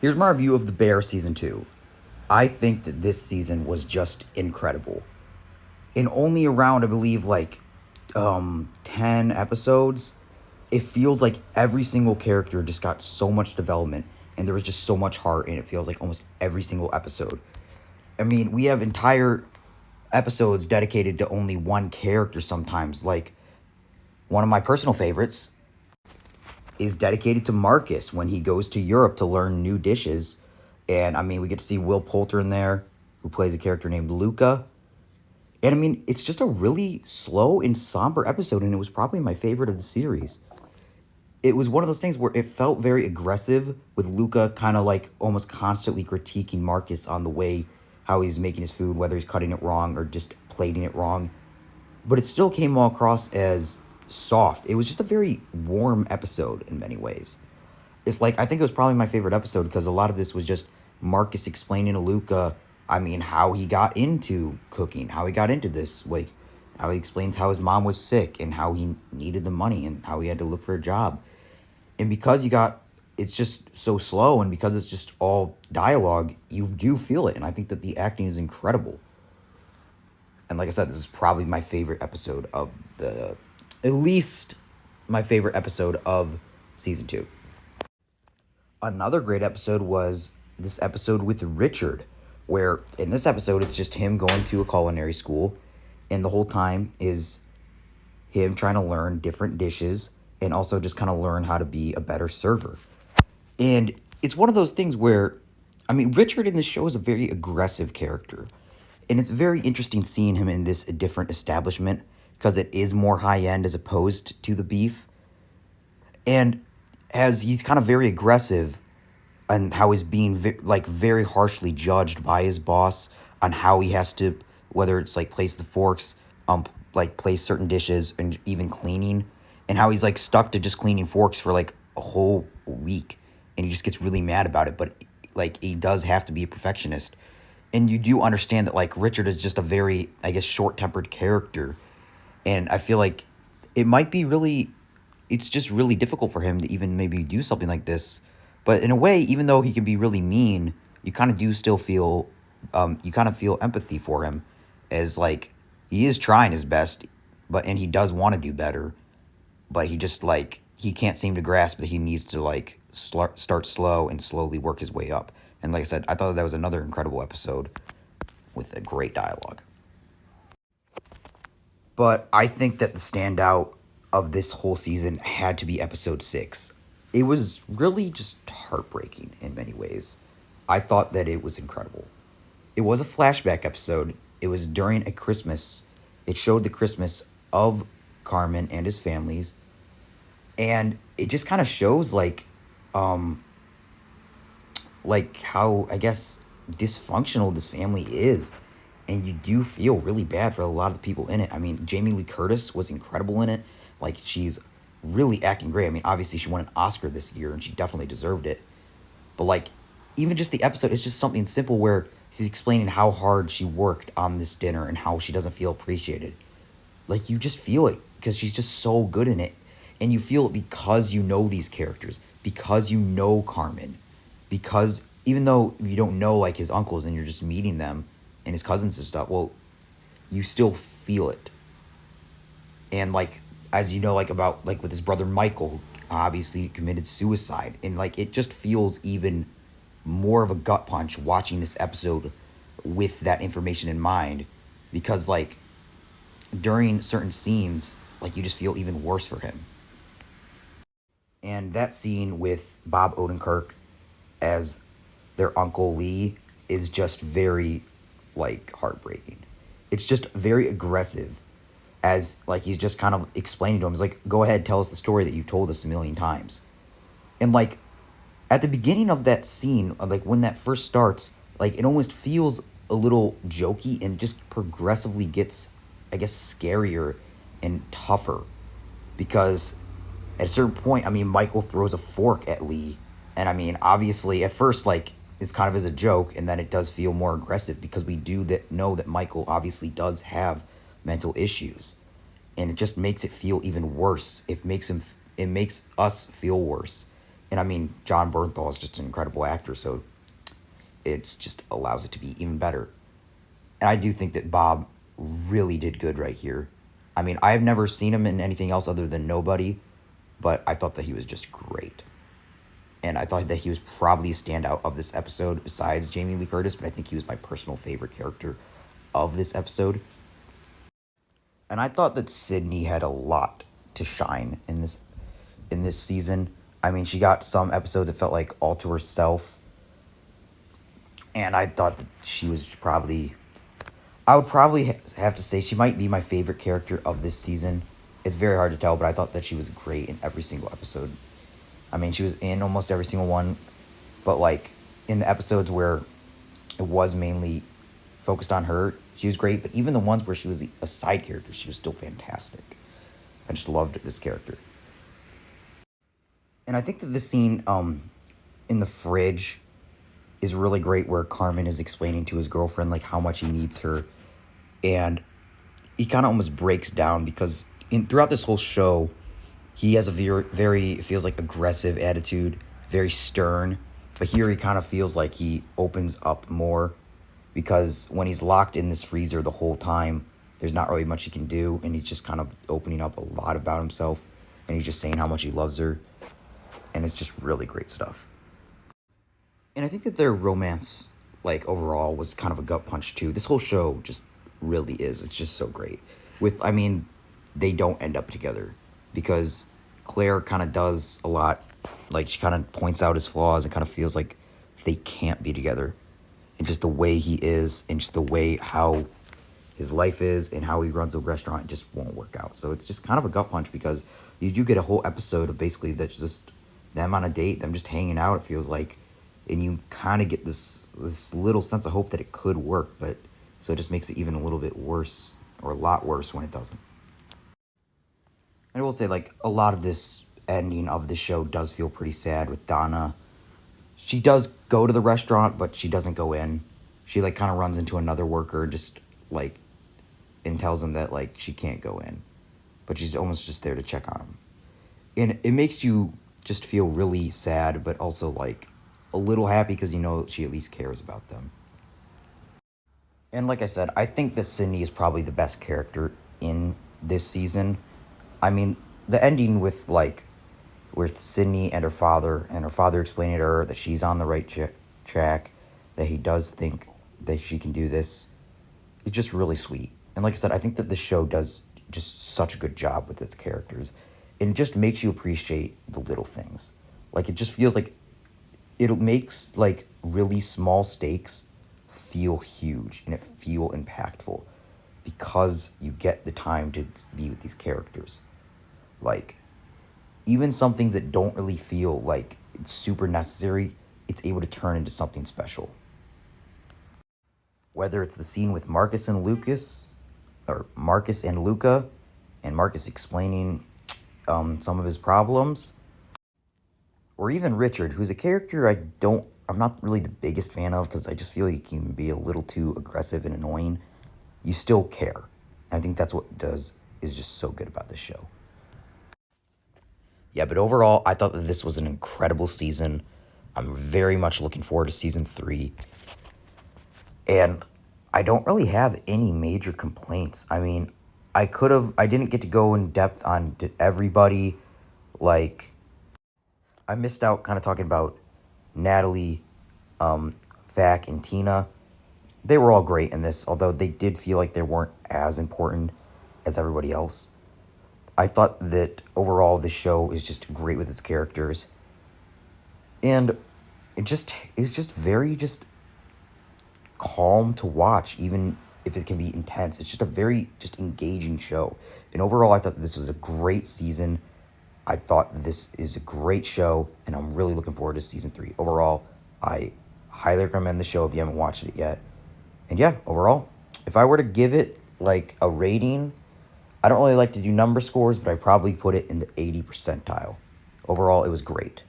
Here's my review of The Bear Season 2. I think that this season was just incredible. In only around, I believe, 10 episodes, it feels like every single character just got so much development and there was just so much heart, and it feels like almost every single episode. I mean, we have entire episodes dedicated to only one character sometimes. Like, one of my personal favorites is dedicated to Marcus when he goes to Europe to learn new dishes. And I mean, we get to see Will Poulter in there, who plays a character named Luca. And I mean, it's just a really slow and somber episode, and it was probably my favorite of the series. It was one of those things where it felt very aggressive, with Luca kind of like almost constantly critiquing Marcus on the way how he's making his food, whether he's cutting it wrong or just plating it wrong. But it still came all across as soft. It was just a very warm episode in many ways. It's like, I think it was probably my favorite episode because a lot of this was just Marcus explaining to Luca, I mean, how he got into cooking, how he got into this, like how he explains how his mom was sick and how he needed the money and how he had to look for a job. And because it's just so slow, and because it's just all dialogue, you do feel it. And I think that the acting is incredible. And like I said, this is probably my favorite episode of at least my favorite episode of season 2. Another great episode was this episode with Richard, where in this episode it's just him going to a culinary school, and the whole time is him trying to learn different dishes and also just kind of learn how to be a better server. And it's one of those things where, I mean, Richard in this show is a very aggressive character. And it's very interesting seeing him in this different establishment because it is more high end as opposed to the beef. And as he's kind of very aggressive and how he's being very harshly judged by his boss on how he has to, whether it's like place the forks, place certain dishes, and even cleaning, and how he's like stuck to just cleaning forks for like a whole week, and he just gets really mad about it. But like, he does have to be a perfectionist, and you do understand that like Richard is just a very, I guess, short tempered character, and I feel like it might be really, it's just really difficult for him to even maybe do something like this. But in a way, even though he can be really mean, you kind of do still feel, you kind of feel empathy for him, as like he is trying his best, and he does want to do better, but he just like he can't seem to grasp that he needs to like start slow and slowly work his way up. And like I said, I thought that was another incredible episode with a great dialogue. But I think that the standout of this whole season had to be episode 6. It was really just heartbreaking in many ways. I thought that it was incredible. It was a flashback episode. It was during a Christmas. It showed the Christmas of Carmen and his families. And it just kind of shows like how, I guess, dysfunctional this family is. And you do feel really bad for a lot of the people in it. I mean, Jamie Lee Curtis was incredible in it. Like, she's really acting great. I mean, obviously she won an Oscar this year and she definitely deserved it. But like, even just the episode, it's just something simple where she's explaining how hard she worked on this dinner and how she doesn't feel appreciated. Like, you just feel it because she's just so good in it. And you feel it because you know these characters, because you know Carmen, because even though you don't know like his uncles and you're just meeting them and his cousins and stuff, well, you still feel it. And like, as you know, like about like with his brother Michael, who obviously committed suicide, and like it just feels even more of a gut punch watching this episode with that information in mind, because like during certain scenes, like you just feel even worse for him. And that scene with Bob Odenkirk as their Uncle Lee is just very, like, heartbreaking. It's just very aggressive, as, like, he's just kind of explaining to him. He's like, go ahead, tell us the story that you've told us a million times. And, like, at the beginning of that scene, like, when that first starts, like, it almost feels a little jokey and just progressively gets, I guess, scarier and tougher. Because at a certain point, I mean, Michael throws a fork at Lee. And I mean, obviously, at first, like, it's kind of as a joke, and then it does feel more aggressive because we do know that Michael obviously does have mental issues. And it just makes it feel even worse. It makes us feel worse. And I mean, John Bernthal is just an incredible actor, so it's just allows it to be even better. And I do think that Bob really did good right here. I mean, I've never seen him in anything else other than Nobody, but I thought that he was just great. And I thought that he was probably a standout of this episode besides Jamie Lee Curtis, but I think he was my personal favorite character of this episode. And I thought that Sydney had a lot to shine in this season. I mean, she got some episodes that felt like all to herself, and I thought that she was probably. I would probably have to say she might be my favorite character of this season. It's very hard to tell, but I thought that she was great in every single episode. I mean, she was in almost every single one, but like in the episodes where it was mainly focused on her, she was great. But even the ones where she was a side character, she was still fantastic. I just loved this character. And I think that the scene in the fridge is really great where Carmen is explaining to his girlfriend like how much he needs her, and he kind of almost breaks down because throughout this whole show he has a very it feels like aggressive attitude, very stern, but here he kind of feels like he opens up more because when he's locked in this freezer the whole time, there's not really much he can do, and he's just kind of opening up a lot about himself, and he's just saying how much he loves her, and it's just really great stuff. And I think that their romance, like overall, was kind of a gut punch too. This whole show just really is. It's just so great. I mean, they don't end up together because Claire kind of does a lot. Like she kind of points out his flaws and kind of feels like they can't be together. And just the way he is, and just the way how his life is, and how he runs a restaurant, it just won't work out. So it's just kind of a gut punch because you do get a whole episode of basically that's just them on a date, them just hanging out. It feels like, and you kind of get this little sense of hope that it could work, but so it just makes it even a little bit worse, or a lot worse when it doesn't. And I will say, like, a lot of this ending of the show does feel pretty sad with Donna. She does go to the restaurant, but she doesn't go in. She like kind of runs into another worker, just like, and tells him that like she can't go in, but she's almost just there to check on him. And it makes you just feel really sad, but also like a little happy because you know she at least cares about them. And like I said, I think that Sydney is probably the best character in this season. I mean, the ending with Sydney and her father explaining to her that she's on the right track, that he does think that she can do this. It's just really sweet. And like I said, I think that the show does just such a good job with its characters. And it just makes you appreciate the little things. Like it just feels like it makes like really small stakes feel huge and it feel impactful because you get the time to be with these characters. Like even some things that don't really feel like it's super necessary, it's able to turn into something special. Whether it's the scene with Marcus and Lucas, or Marcus and Luca, and Marcus explaining some of his problems, or even Richard, who's a character I'm not really the biggest fan of because I just feel he can be a little too aggressive and annoying. You still care. And I think that's what is just so good about this show. Yeah, but overall, I thought that this was an incredible season. I'm very much looking forward to season 3. And I don't really have any major complaints. I mean, I didn't get to go in depth on everybody. Like, I missed out kind of talking about Natalie, Vac, and Tina. They were all great in this, although they did feel like they weren't as important as everybody else. I thought that overall the show is just great with its characters. And it's just very just calm to watch, even if it can be intense. It's just a very just engaging show. And overall, I thought this was a great season. I thought this is a great show, and I'm really looking forward to season 3. Overall, I highly recommend the show if you haven't watched it yet. And yeah, overall, if I were to give it like a rating, I don't really like to do number scores, but I probably put it in the 80 percentile. Overall, it was great.